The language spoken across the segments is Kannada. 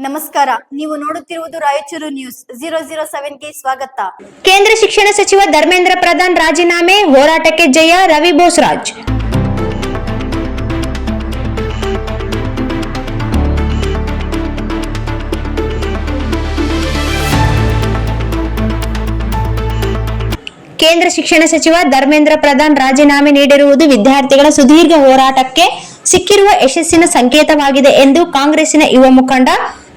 ನಮಸ್ಕಾರ, ನೀವು ನೋಡುತ್ತಿರುವುದು ರಾಯಚೂರು ನ್ಯೂಸ್ 007ಗೆ ಸ್ವಾಗತ. ಕೇಂದ್ರ ಶಿಕ್ಷಣ ಸಚಿವ ಧರ್ಮೇಂದ್ರ ಪ್ರಧಾನ್ ರಾಜೀನಾಮೆ, ಹೋರಾಟಕ್ಕೆ ಜಯ. ರವಿ ಬೋಸರಾಜ್. ಕೇಂದ್ರ ಶಿಕ್ಷಣ ಸಚಿವ ಧರ್ಮೇಂದ್ರ ಪ್ರಧಾನ್ ರಾಜೀನಾಮೆ ನೀಡಿರುವುದು ವಿದ್ಯಾರ್ಥಿಗಳ ಸುದೀರ್ಘ ಹೋರಾಟಕ್ಕೆ ಸಿಕ್ಕಿರುವ ಯಶಸ್ಸಿನ ಸಂಕೇತವಾಗಿದೆ ಎಂದು ಕಾಂಗ್ರೆಸ್ಸಿನ ಯುವ ಮುಖಂಡ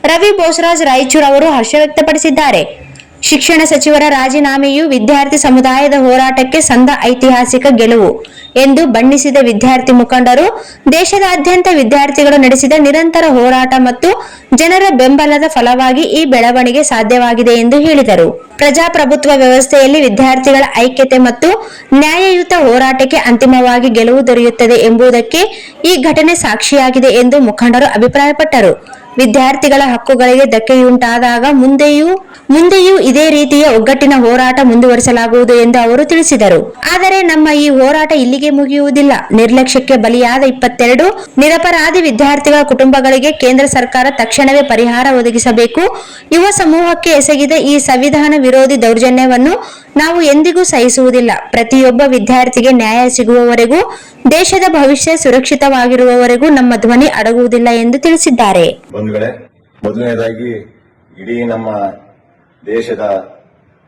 ರವಿ ಬೋಸರಾಜ್ ರಾಯಚೂರು ಅವರು ಹರ್ಷ ವ್ಯಕ್ತಪಡಿಸಿದ್ದಾರೆ. ಶಿಕ್ಷಣ ಸಚಿವರ ರಾಜೀನಾಮೆಯು ವಿದ್ಯಾರ್ಥಿ ಸಮುದಾಯದ ಹೋರಾಟಕ್ಕೆ ಸಂದ ಐತಿಹಾಸಿಕ ಗೆಲುವು ಎಂದು ಬಣ್ಣಿಸಿದ ವಿದ್ಯಾರ್ಥಿ ಮುಖಂಡರು, ದೇಶದಾದ್ಯಂತ ವಿದ್ಯಾರ್ಥಿಗಳು ನಡೆಸಿದ ನಿರಂತರ ಹೋರಾಟ ಮತ್ತು ಜನರ ಬೆಂಬಲದ ಫಲವಾಗಿ ಈ ಬೆಳವಣಿಗೆ ಸಾಧ್ಯವಾಗಿದೆ ಎಂದು ಹೇಳಿದರು. ಪ್ರಜಾಪ್ರಭುತ್ವ ವ್ಯವಸ್ಥೆಯಲ್ಲಿ ವಿದ್ಯಾರ್ಥಿಗಳ ಐಕ್ಯತೆ ಮತ್ತು ನ್ಯಾಯಯುತ ಹೋರಾಟಕ್ಕೆ ಅಂತಿಮವಾಗಿ ಗೆಲುವು ದೊರೆಯುತ್ತದೆ ಎಂಬುದಕ್ಕೆ ಈ ಘಟನೆ ಸಾಕ್ಷಿಯಾಗಿದೆ ಎಂದು ಮುಖಂಡರು ಅಭಿಪ್ರಾಯಪಟ್ಟರು. ವಿದ್ಯಾರ್ಥಿಗಳ ಹಕ್ಕುಗಳಿಗೆ ಧಕ್ಕೆಯುಂಟಾದಾಗ ಮುಂದೆಯೂ ಇದೇ ರೀತಿಯ ಒಗ್ಗಟ್ಟಿನ ಹೋರಾಟ ಮುಂದುವರಿಸಲಾಗುವುದು ಎಂದು ಅವರು ತಿಳಿಸಿದರು. ಆದರೆ ನಮ್ಮ ಈ ಹೋರಾಟ ಇಲ್ಲಿಗೆ ಮುಗಿಯುವುದಿಲ್ಲ. ನಿರ್ಲಕ್ಷ್ಯಕ್ಕೆ ಬಲಿಯಾದ 22 ನಿರಪರಾಧಿ ವಿದ್ಯಾರ್ಥಿಗಳ ಕುಟುಂಬಗಳಿಗೆ ಕೇಂದ್ರ ಸರ್ಕಾರ ತಕ್ಷಣವೇ ಪರಿಹಾರ ಒದಗಿಸಬೇಕು. ಯುವ ಸಮೂಹಕ್ಕೆ ಎಸಗಿದ ಈ ಸಂವಿಧಾನ ವಿರೋಧಿ ದೌರ್ಜನ್ಯವನ್ನು ನಾವು ಎಂದಿಗೂ ಸಹಿಸುವುದಿಲ್ಲ. ಪ್ರತಿಯೊಬ್ಬ ವಿದ್ಯಾರ್ಥಿಗೆ ನ್ಯಾಯ ಸಿಗುವವರೆಗೂ, ದೇಶದ ಭವಿಷ್ಯ ಸುರಕ್ಷಿತವಾಗಿರುವವರೆಗೂ ನಮ್ಮ ಧ್ವನಿ ಅಡಗುವುದಿಲ್ಲ ಎಂದು ತಿಳಿಸಿದ್ದಾರೆ. ಮೊದಲನೇದಾಗಿ ಇಡೀ ನಮ್ಮ ದೇಶದ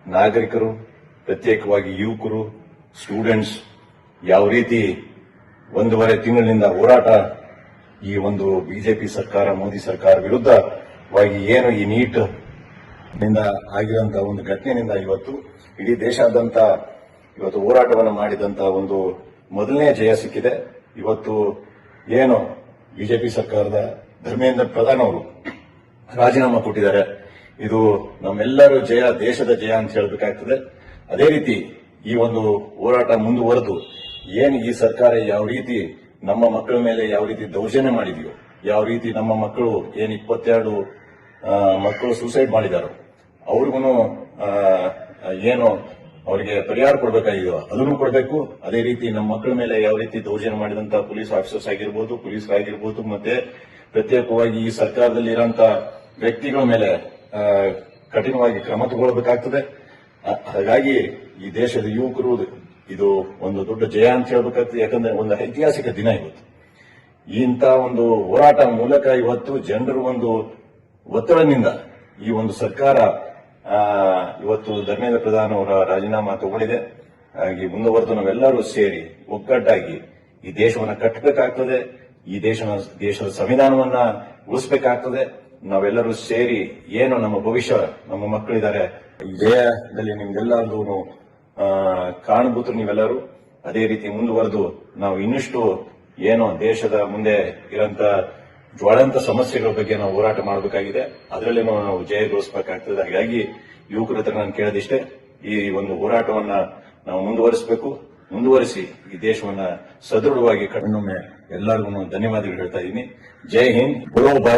ನಾಗರಿಕರು, ಪ್ರತ್ಯೇಕವಾಗಿ ಯುವಕರು, ಸ್ಟೂಡೆಂಟ್ಸ್ ಯಾವ ರೀತಿ 1.5 ತಿಂಗಳಿನಿಂದ ಹೋರಾಟ, ಈ ಒಂದು ಬಿಜೆಪಿ ಸರ್ಕಾರ, ಮೋದಿ ಸರ್ಕಾರ ವಿರುದ್ಧವಾಗಿ ಏನು ಈ ನೀಟ್ ನಿಂದ ಆಗಿರುವಂತಹ ಒಂದು ಘಟನೆಯಿಂದ ಇವತ್ತು ಇಡೀ ದೇಶಾದ್ಯಂತ ಇವತ್ತು ಹೋರಾಟವನ್ನು ಮಾಡಿದಂತ ಒಂದು ಮೊದಲನೇ ಜಯ ಸಿಕ್ಕಿದೆ. ಇವತ್ತು ಏನು ಬಿಜೆಪಿ ಸರ್ಕಾರದ ಧರ್ಮೇಂದ್ರ ಪ್ರಧಾನ್ ಅವರು ರಾಜೀನಾಮೆ ಕೊಟ್ಟಿದ್ದಾರೆ, ಇದು ನಮ್ಮೆಲ್ಲರ ಜಯ, ದೇಶದ ಜಯ ಅಂತ ಹೇಳಬೇಕಾಗ್ತದೆ. ಅದೇ ರೀತಿ ಈ ಒಂದು ಹೋರಾಟ ಮುಂದುವರೆದು ಏನು ಈ ಸರ್ಕಾರ ಯಾವ ರೀತಿ ನಮ್ಮ ಮಕ್ಕಳ ಮೇಲೆ ಯಾವ ರೀತಿ ದೌರ್ಜನ್ಯ ಮಾಡಿದೆಯೋ, ಯಾವ ರೀತಿ ನಮ್ಮ ಮಕ್ಕಳು ಏನು 22 ಮಕ್ಕಳು ಸೂಸೈಡ್ ಮಾಡಿದಾರೋ ಅವ್ರಿಗೂ ಏನು ಅವರಿಗೆ ಪರಿಹಾರ ಕೊಡಬೇಕಾಗಿದೆಯೋ ಅದನ್ನು ಕೊಡಬೇಕು. ಅದೇ ರೀತಿ ನಮ್ಮ ಮಕ್ಕಳ ಮೇಲೆ ಯಾವ ರೀತಿ ದೌರ್ಜನ್ಯ ಮಾಡಿದಂತ ಪೊಲೀಸ್ ಆಫೀಸರ್ಸ್ ಆಗಿರ್ಬೋದು, ಪೊಲೀಸರಾಗಿರ್ಬೋದು, ಮತ್ತೆ ಪ್ರತ್ಯೇಕವಾಗಿ ಈ ಸರ್ಕಾರದಲ್ಲಿ ಇರುವಂತಹ ವ್ಯಕ್ತಿಗಳ ಮೇಲೆ ಕಠಿಣವಾಗಿ ಕ್ರಮ ತಗೊಳ್ಬೇಕಾಗ್ತದೆ. ಹಾಗಾಗಿ ಈ ದೇಶದ ಯುವಕರು ಇದು ಒಂದು ದೊಡ್ಡ ಜಯ ಅಂತ ಹೇಳ್ಬೇಕಾಗ್ತದೆ. ಯಾಕಂದ್ರೆ ಒಂದು ಐತಿಹಾಸಿಕ ದಿನ ಇವತ್ತು. ಇಂಥ ಒಂದು ಹೋರಾಟ ಮೂಲಕ ಇವತ್ತು ಜನರು ಒಂದು ಒತ್ತಡದಿಂದ ಈ ಒಂದು ಸರ್ಕಾರ ಇವತ್ತು ಧರ್ಮೇಂದ್ರ ಪ್ರಧಾನ್ ಅವರ ರಾಜೀನಾಮೆ ತಗೊಂಡಿದೆ. ಹಾಗೆ ಮುಂದುವರೆದು ನಾವೆಲ್ಲರೂ ಸೇರಿ ಒಗ್ಗಟ್ಟಾಗಿ ಈ ದೇಶವನ್ನ ಕಟ್ಟಬೇಕಾಗ್ತದೆ. ಈ ದೇಶದ ಸಂವಿಧಾನವನ್ನ ಉಳಿಸಬೇಕಾಗ್ತದೆ. ನಾವೆಲ್ಲರೂ ಸೇರಿ ಏನು ನಮ್ಮ ಭವಿಷ್ಯ, ನಮ್ಮ ಮಕ್ಕಳಿದ್ದಾರೆ, ಈ ಜಯದಲ್ಲಿ ನಿಮ್ಗೆಲ್ಲರೂ ಕಾರಣಭೂತರು ನೀವೆಲ್ಲರೂ. ಅದೇ ರೀತಿ ಮುಂದುವರೆದು ನಾವು ಇನ್ನಷ್ಟು ಏನು ದೇಶದ ಮುಂದೆ ಇರೋಂತ ಜ್ವಳಂತ ಸಮಸ್ಯೆಗಳ ಬಗ್ಗೆ ನಾವು ಹೋರಾಟ ಮಾಡಬೇಕಾಗಿದೆ. ಅದರಲ್ಲಿ ನಾವು ಜಯಗೊಳಿಸಬೇಕಾಗ್ತದೆ. ಹಾಗಾಗಿ ಯುವಕರ ಹತ್ರ ನಾನು ಕೇಳೋದಿಷ್ಟೇ, ಈ ಒಂದು ಹೋರಾಟವನ್ನ ನಾವು ಮುಂದುವರಿಸಿ ಈ ದೇಶವನ್ನ ಸದೃಢವಾಗಿ ಕಣ್ಣೊಮ್ಮೆ ಎಲ್ಲರಿಗೂ ಧನ್ಯವಾದಗಳು ಹೇಳ್ತಾ ಇದ್ದೀನಿ. ಜೈ ಹಿಂದ್.